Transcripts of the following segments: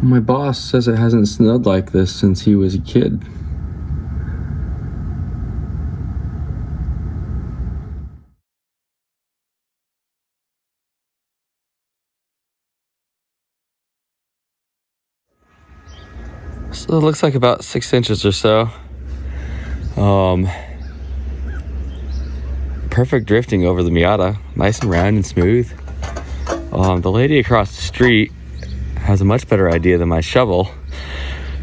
My boss says it hasn't snowed like this since he was a kid. So it looks like about 6 inches or so. Perfect drifting over the Miata, nice and round and smooth. The lady across the street has a much better idea than my shovel.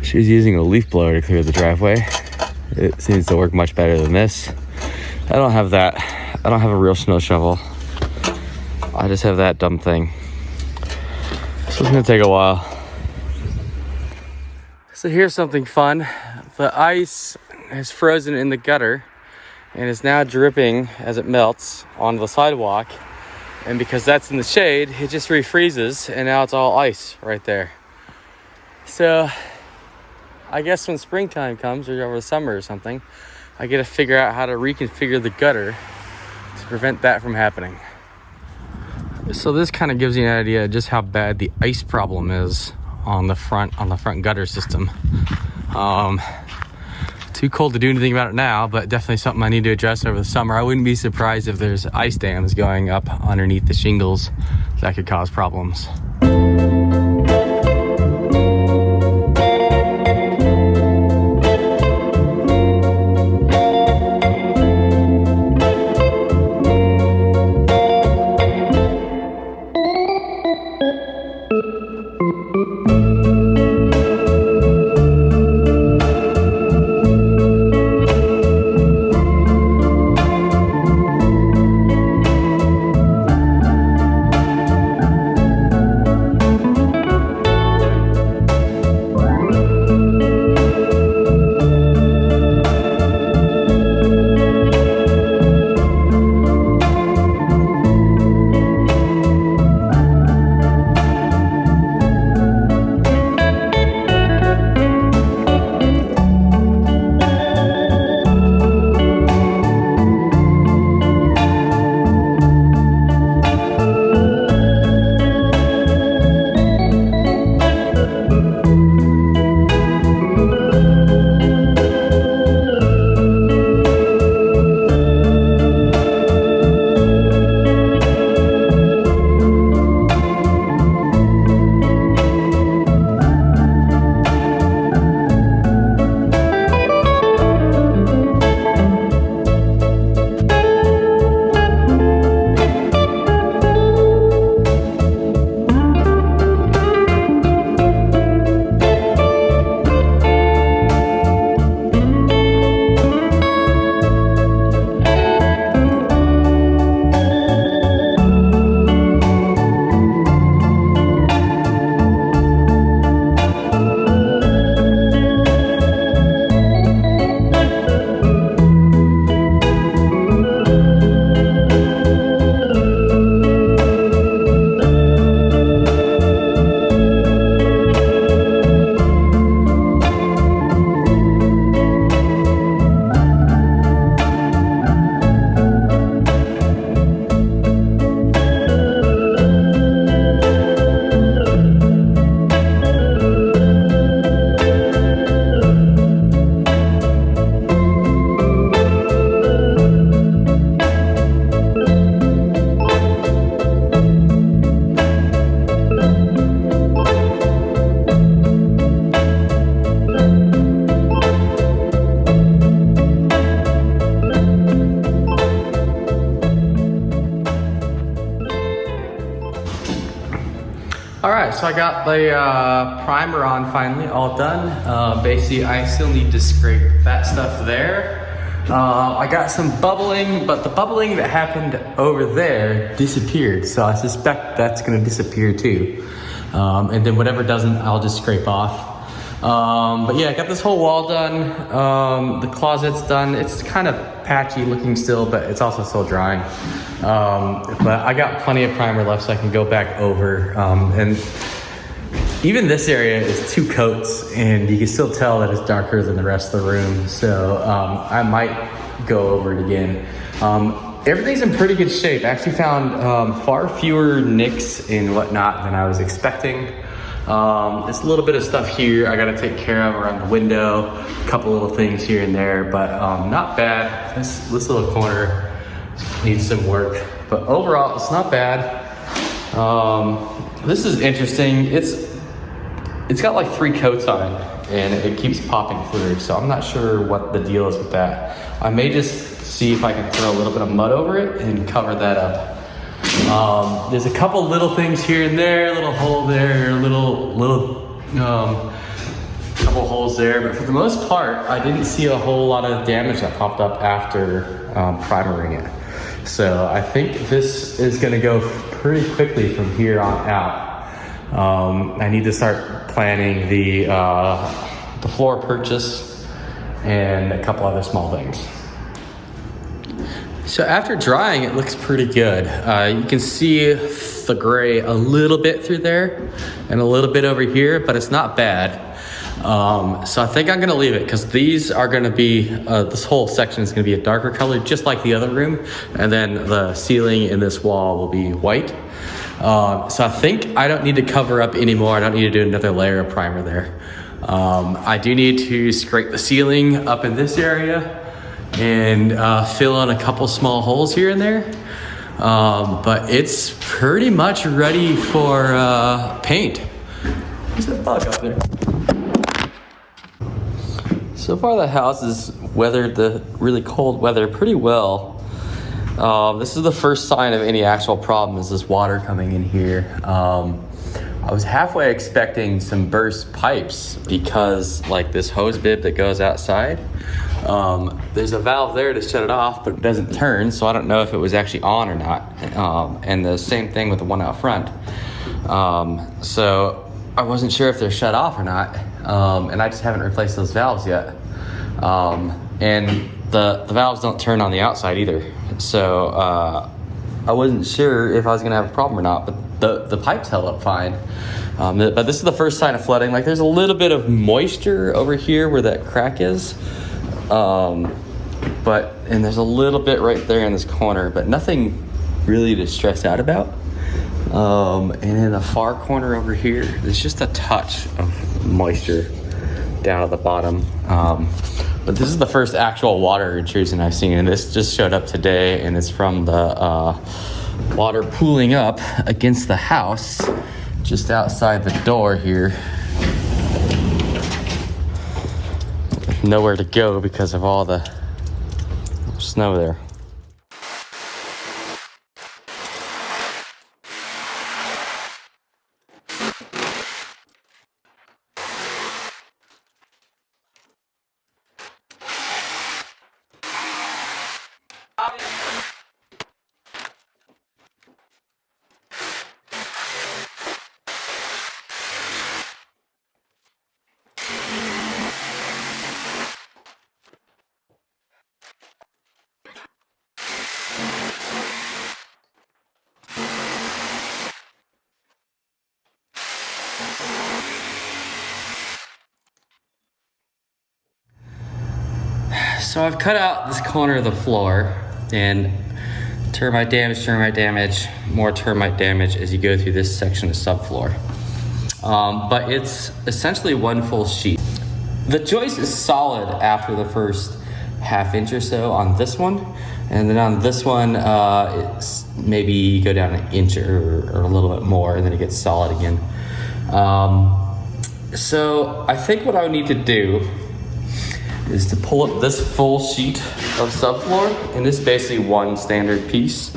She's using a leaf blower to clear the driveway. It seems to work much better than this. I don't have that. I don't have a real snow shovel. I just have that dumb thing. So it's gonna take a while. So here's something fun. The ice has frozen in the gutter and is now dripping as it melts onto the sidewalk. And because that's in the shade, it just refreezes and now it's all ice right there. So I guess when springtime comes or over the summer or something, I get to figure out how to reconfigure the gutter to prevent that from happening. So this kind of gives you an idea of just how bad the ice problem is on the front gutter system. Too cold to do anything about it now, but definitely something I need to address over the summer. I wouldn't be surprised if there's ice dams going up underneath the shingles that could cause problems. Alright, so I got the primer on finally, all done. Basically, I still need to scrape that stuff there. I got some bubbling, but the bubbling that happened over there disappeared, so I suspect that's gonna disappear too. And then whatever doesn't, I'll just scrape off. But yeah, I got this whole wall done. The closet's done. It's kind of patchy looking still, but it's also still drying. But I got plenty of primer left so I can go back over. And even this area is 2 coats and you can still tell that it's darker than the rest of the room. So I might go over it again. Everything's in pretty good shape. I actually found far fewer nicks and whatnot than I was expecting. There's a little bit of stuff here I gotta take care of around the window, a couple little things here and there, but not bad. This little corner needs some work, but overall it's not bad. This is interesting. It's got like 3 coats on it and it keeps popping through, so I'm not sure what the deal is with that. I may just see if I can throw a little bit of mud over it and cover that up. There's a couple little things here and there, little hole there, little couple holes there, but for the most part, I didn't see a whole lot of damage that popped up after primering it. So I think this is gonna go pretty quickly from here on out. I need to start planning the floor purchase and a couple other small things. So after drying, it looks pretty good. You can see the gray a little bit through there and a little bit over here, but it's not bad. So I think I'm gonna leave it because these are gonna be, this whole section is gonna be a darker color, just like the other room. And then the ceiling in this wall will be white. So I think I don't need to cover up anymore. I don't need to do another layer of primer there. I do need to scrape the ceiling up in this area and fill in a couple small holes here and there. But it's pretty much ready for paint. There's a bug up there. So far the house has weathered the really cold weather pretty well. This is the first sign of any actual problem, is this water coming in here. I was halfway expecting some burst pipes because like this hose bib that goes outside, there's a valve there to shut it off, but it doesn't turn, so I don't know if it was actually on or not. And the same thing with the one out front. So I wasn't sure if they're shut off or not, and I just haven't replaced those valves yet. And the valves don't turn on the outside either, so I wasn't sure if I was gonna have a problem or not, but the pipes held up fine. But this is the first sign of flooding. Like there's a little bit of moisture over here where that crack is, and there's a little bit right there in this corner, but nothing really to stress out about. And in the far corner over here, there's just a touch of moisture down at the bottom. But this is the first actual water intrusion I've seen, and this just showed up today, and it's from the water pooling up against the house just outside the door here. Nowhere to go because of all the snow there. So I've cut out this corner of the floor, and termite damage, more termite damage as you go through this section of subfloor. But it's essentially one full sheet. The joist is solid after the first half inch or so on this one, and then on this one, it's maybe go down an inch or a little bit more, and then it gets solid again. So I think what I would need to do is to pull up this full sheet of subfloor, and this is basically one standard piece.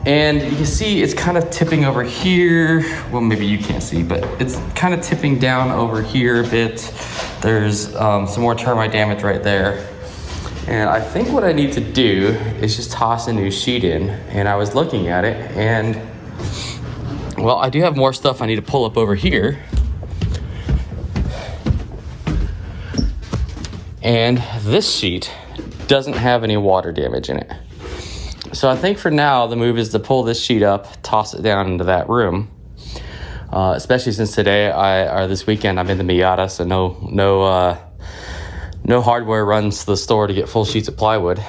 And you can see it's kind of tipping over here. Well, maybe you can't see, but it's kind of tipping down over here a bit. There's some more termite damage right there. And I think what I need to do is just toss a new sheet in. And I was looking at it, and well, I do have more stuff I need to pull up over here. And this sheet doesn't have any water damage in it. So I think for now, the move is to pull this sheet up, toss it down into that room. Especially since today, or this weekend, I'm in the Miata, so no hardware runs to the store to get full sheets of plywood.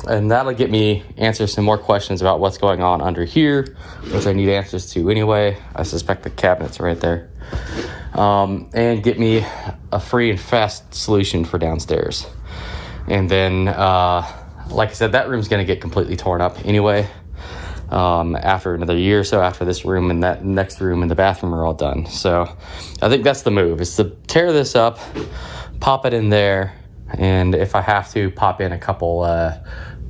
And that'll get me answer some more questions about what's going on under here, which I need answers to anyway. I suspect the cabinet's right there. And get me a free and fast solution for downstairs. And then, like I said, that room's gonna get completely torn up anyway. After another year or so, after this room and that next room and the bathroom are all done. So I think that's the move, is to tear this up, pop it in there, and if I have to, pop in a couple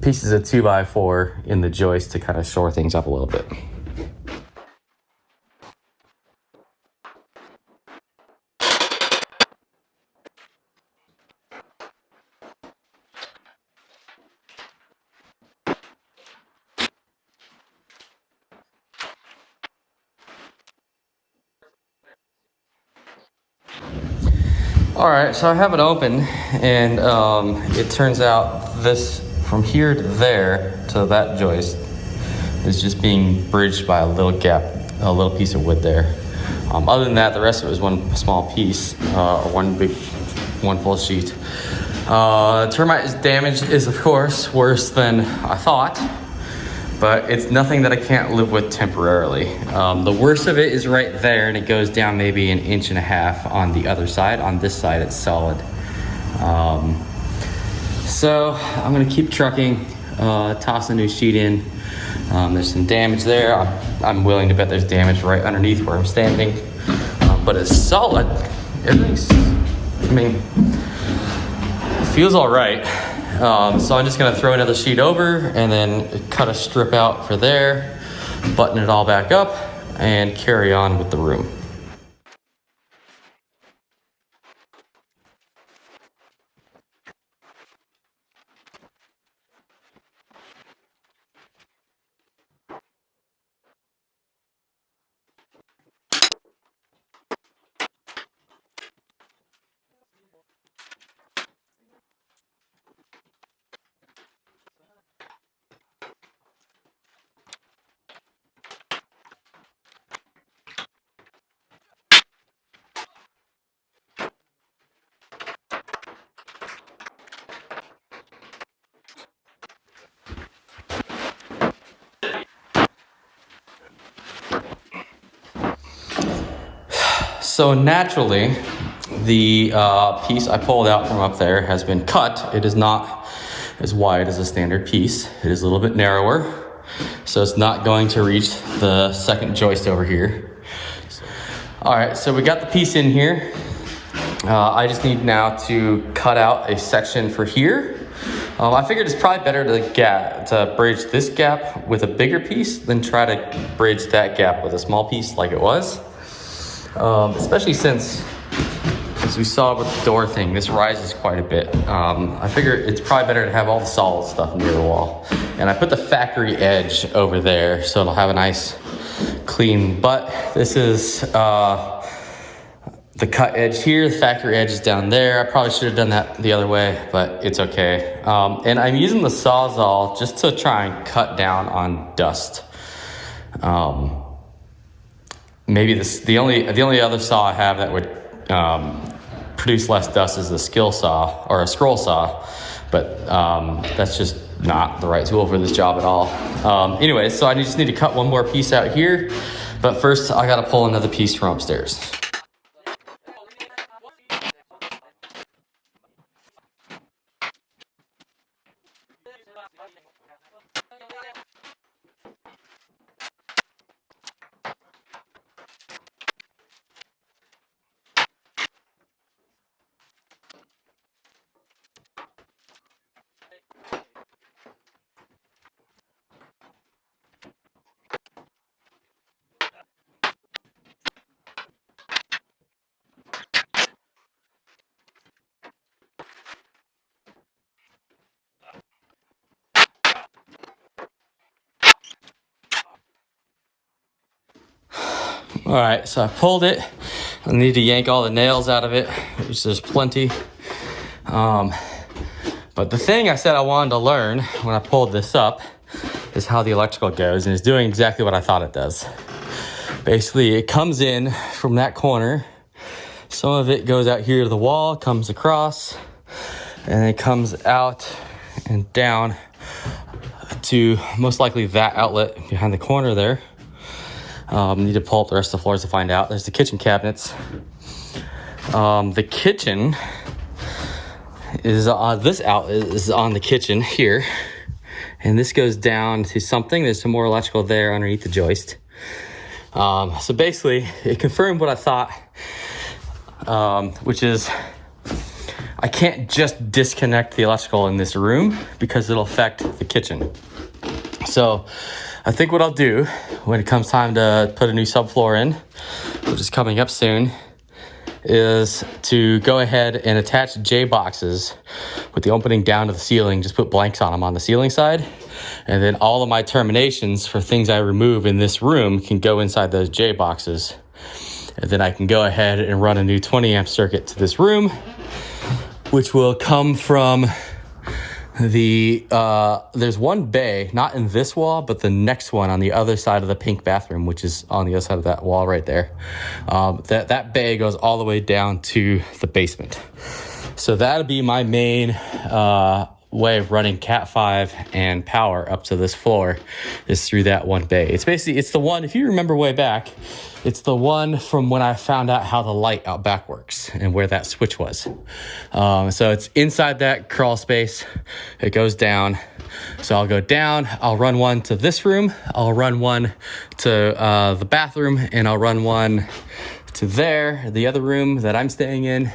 pieces of 2x4 in the joist to kind of shore things up a little bit. All right, so I have it open, and it turns out this from here to there to that joist is just being bridged by a little gap, a little piece of wood there. Other than that, the rest of it was one small piece, or one full sheet. Termite damage is, of course, worse than I thought, but it's nothing that I can't live with temporarily. The worst of it is right there, and it goes down maybe 1.5 inches on the other side. On this side, it's solid. So I'm gonna keep trucking, toss a new sheet in. There's some damage there. I'm willing to bet there's damage right underneath where I'm standing, but it's solid. Everything's, I mean, it feels all right. So I'm just gonna throw another sheet over and then cut a strip out for there, button it all back up, and carry on with the room. So naturally, the piece I pulled out from up there has been cut. It is not as wide as a standard piece. It is a little bit narrower, so it's not going to reach the second joist over here. All right, so we got the piece in here. I just need now to cut out a section for here. I figured it's probably better to bridge this gap with a bigger piece than try to bridge that gap with a small piece like it was. Especially since, as we saw with the door thing, this rises quite a bit. I figure it's probably better to have all the solid stuff near the wall. And I put the factory edge over there, so it'll have a nice clean butt. This is the cut edge here. The factory edge is down there. I probably should have done that the other way, but it's okay. And I'm using the Sawzall just to try and cut down on dust. Maybe the only other saw I have that would produce less dust is the skill saw or a scroll saw, but that's just not the right tool for this job at all. Anyway, so I just need to cut one more piece out here, but first I gotta pull another piece from upstairs. All right, so I pulled it. I need to yank all the nails out of it, which there's plenty. But the thing I said I wanted to learn when I pulled this up is how the electrical goes, and it's doing exactly what I thought it does. Basically, it comes in from that corner. Some of it goes out here to the wall, comes across, and it comes out and down to most likely that outlet behind the corner there. Need to pull up the rest of the floors to find out. There's the kitchen cabinets. The kitchen is this outlet is on the kitchen here, and this goes down to something. There's some more electrical there underneath the joist. So basically, it confirmed what I thought, which is I can't just disconnect the electrical in this room because it'll affect the kitchen. So I think what I'll do when it comes time to put a new subfloor in, which is coming up soon, is to go ahead and attach J boxes with the opening down to the ceiling. Just put blanks on them on the ceiling side. And then all of my terminations for things I remove in this room can go inside those J boxes. And then I can go ahead and run a new 20 amp circuit to this room, which will come from the, there's one bay, not in this wall, but the next one on the other side of the pink bathroom, which is on the other side of that wall right there. That bay goes all the way down to the basement. So that'll be my main way of running Cat 5 and power up to this floor, is through that one bay. It's basically, it's the one, if you remember way back, it's the one from when I found out how the light out back works and where that switch was. So it's inside that crawl space. It goes down. So I'll go down, I'll run one to this room, I'll run one to the bathroom, and I'll run one to there, the other room that I'm staying in.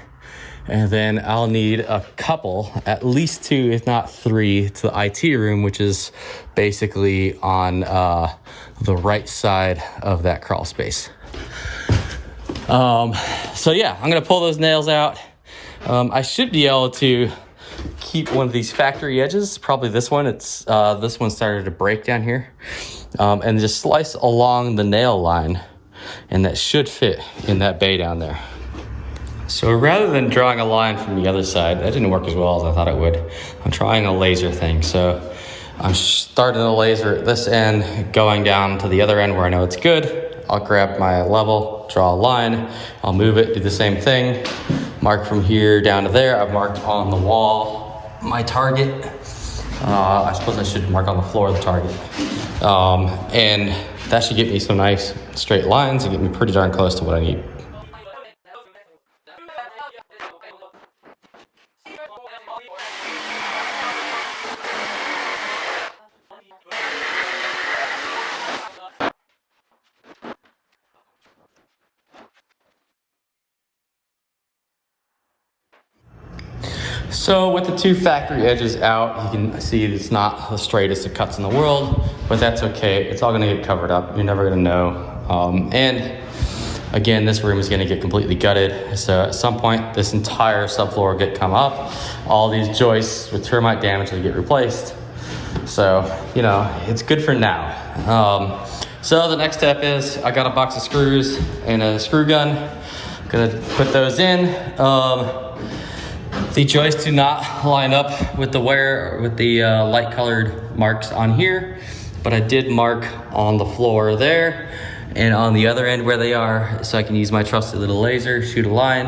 And then I'll need a couple, at least 2, if not 3, to the IT room, which is basically on the right side of that crawl space. So yeah, I'm gonna pull those nails out. I should be able to keep one of these factory edges, probably this one. It's this one started to break down here, and just slice along the nail line, and that should fit in that bay down there. So rather than drawing a line from the other side, that didn't work as well as I thought it would. I'm trying a laser thing. So I'm starting the laser at this end, going down to the other end where I know it's good. I'll grab my level, draw a line, I'll move it, do the same thing. Mark from here down to there. I've marked on the wall my target. I suppose I should mark on the floor the target. And that should get me some nice straight lines and get me pretty darn close to what I need. So with the 2 factory edges out, you can see it's not the straightest of cuts in the world, but that's okay. It's all gonna get covered up. You're never gonna know. And again, this room is gonna get completely gutted. So at some point, this entire subfloor will get come up. All these joists with termite damage will get replaced. So, you know, it's good for now. So the next step is I got a box of screws and a screw gun. I'm gonna put those in. The joists do not line up with the light colored marks on here, but I did mark on the floor there and on the other end where they are, so I can use my trusty little laser, shoot a line,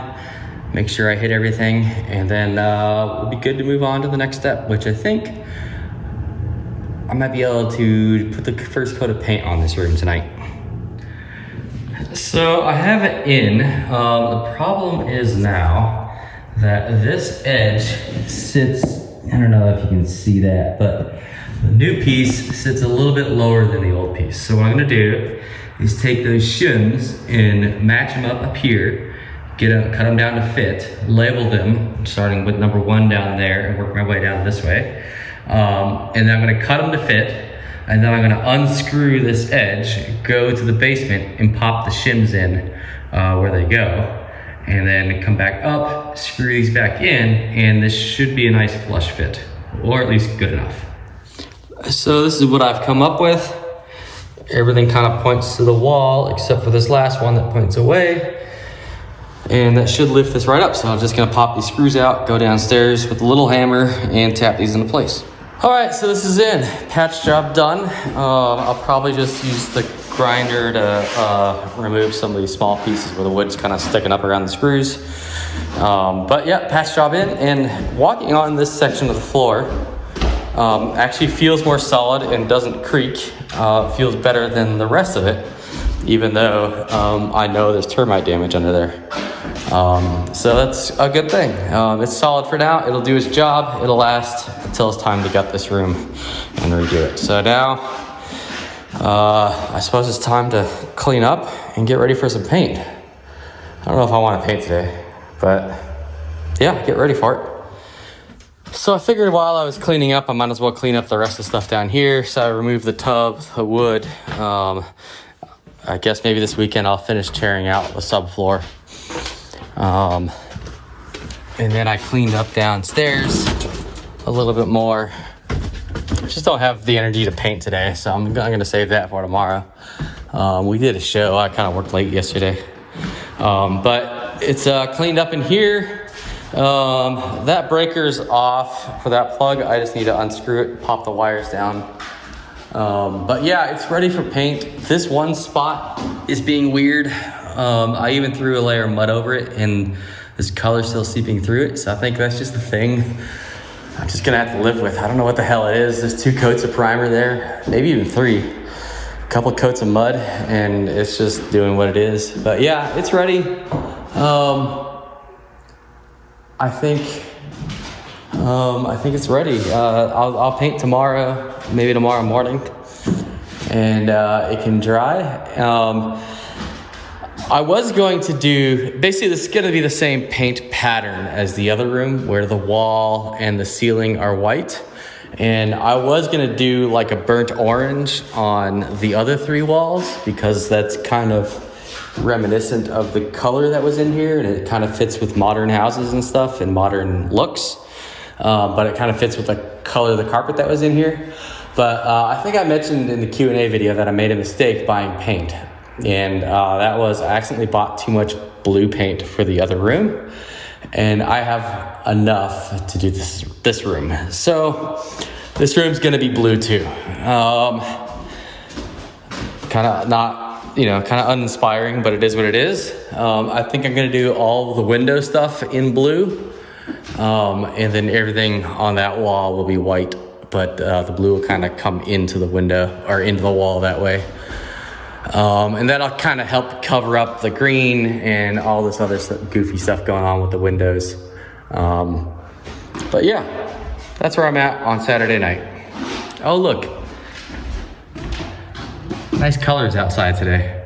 make sure I hit everything, and then we'll be good to move on to the next step, which I think I might be able to put the first coat of paint on this room tonight. So I have it in. The problem is now that this edge sits, I don't know if you can see that, but the new piece sits a little bit lower than the old piece. So what I'm gonna do is take those shims and match them up here, cut them down to fit, label them, starting with number 1 down there and work my way down this way. And then I'm gonna cut them to fit, and then I'm gonna unscrew this edge, go to the basement and pop the shims in where they go. And then come back up, screw these back in, and this should be a nice flush fit, or at least good enough. So this is what I've come up with. Everything kind of points to the wall, except for this last one that points away. And that should lift this right up. So I'm just gonna pop these screws out, go downstairs with a little hammer, and tap these into place. All right, so this is in. Patch job done. I'll probably just use the grinder to remove some of these small pieces where the wood's kind of sticking up around the screws. But yeah, patch job in, and walking on this section of the floor, actually feels more solid and doesn't creak. Feels better than the rest of it, even though I know there's termite damage under there. So that's a good thing. It's solid for now. It'll do its job. It'll last until it's time to gut this room and redo it. So now, I suppose it's time to clean up and get ready for some paint. I don't know if I want to paint today, but yeah, get ready for it. So I figured while I was cleaning up, I might as well clean up the rest of the stuff down here. So I removed the tub, the wood. I guess maybe this weekend I'll finish tearing out the subfloor. And then I cleaned up downstairs a little bit more. I just don't have the energy to paint today, so I'm gonna save that for tomorrow. We did a show. I kind of worked late yesterday. But it's cleaned up in here. That breaker's off for that plug. I just need to unscrew it, pop the wires down. But yeah, it's ready for paint. This one spot is being weird. I even threw a layer of mud over it and this color's still seeping through it. So I think that's just the thing I'm just gonna have to live with. I don't know what the hell it is. There's 2 coats of primer there, maybe even 3. A couple coats of mud, and it's just doing what it is. But yeah, it's ready. I think it's ready. I'll paint tomorrow, maybe tomorrow morning, and it can dry. I was going to do, basically this is gonna be the same paint pattern as the other room where the wall and the ceiling are white. And I was gonna do like a burnt orange on the other 3 walls because that's kind of reminiscent of the color that was in here, and it kind of fits with modern houses and stuff and modern looks. But it kind of fits with the color of the carpet that was in here. But I think I mentioned in the Q&A video that I made a mistake buying paint. And that was, I accidentally bought too much blue paint for the other room. And I have enough to do this room. So this room's gonna be blue too. Kind of not, kind of uninspiring, but it is what it is. I think I'm gonna do all the window stuff in blue. And then everything on that wall will be white, but the blue will kind of come into the window or into the wall that way. And that'll kind of help cover up the green and all this other goofy stuff going on with the windows. But yeah, that's where I'm at on Saturday night. Oh, look. Nice colors outside today.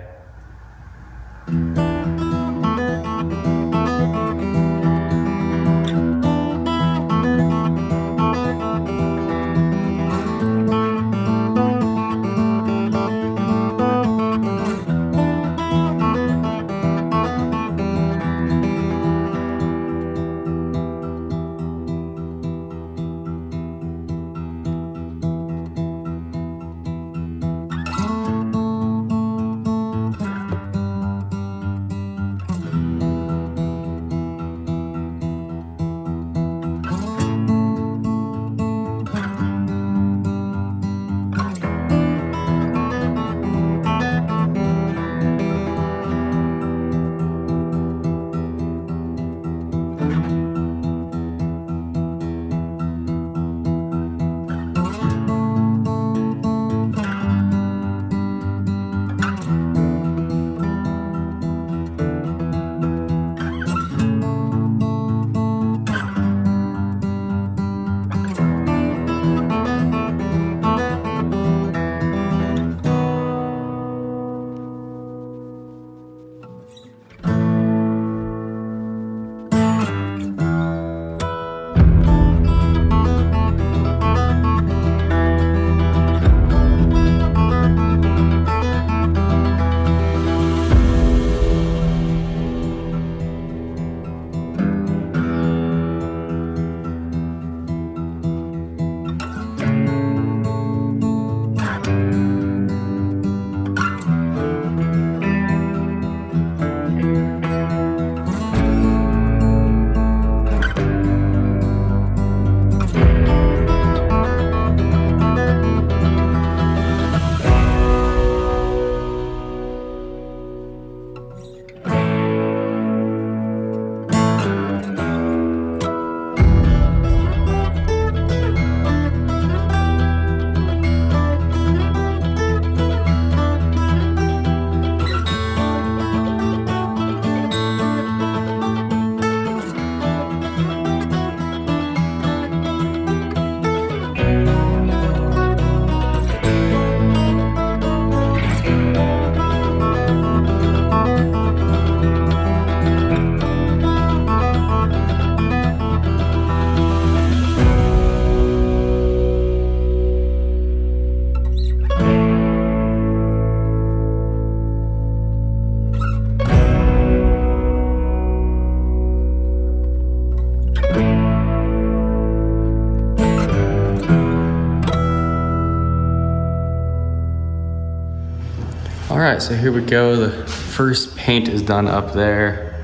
All right, so here we go. The first paint is done up there.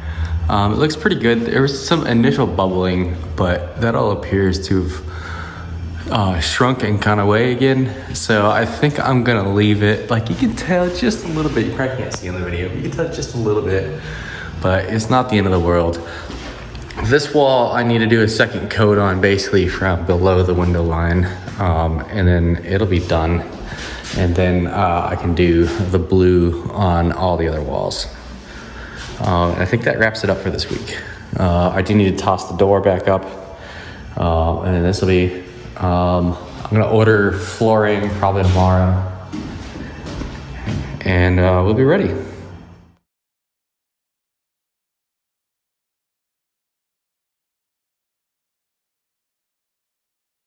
It looks pretty good. There was some initial bubbling, but that all appears to have shrunk and gone away again. So I think I'm gonna leave it. Like you can tell just a little bit. You probably can't see in the video, but you can tell just a little bit, but it's not the end of the world. This wall I need to do a second coat on, basically from below the window line, and then it'll be done. And then I can do the blue on all the other walls. I think that wraps it up for this week. I do need to toss the door back up, and this will be, I'm gonna order flooring probably tomorrow, and we'll be ready.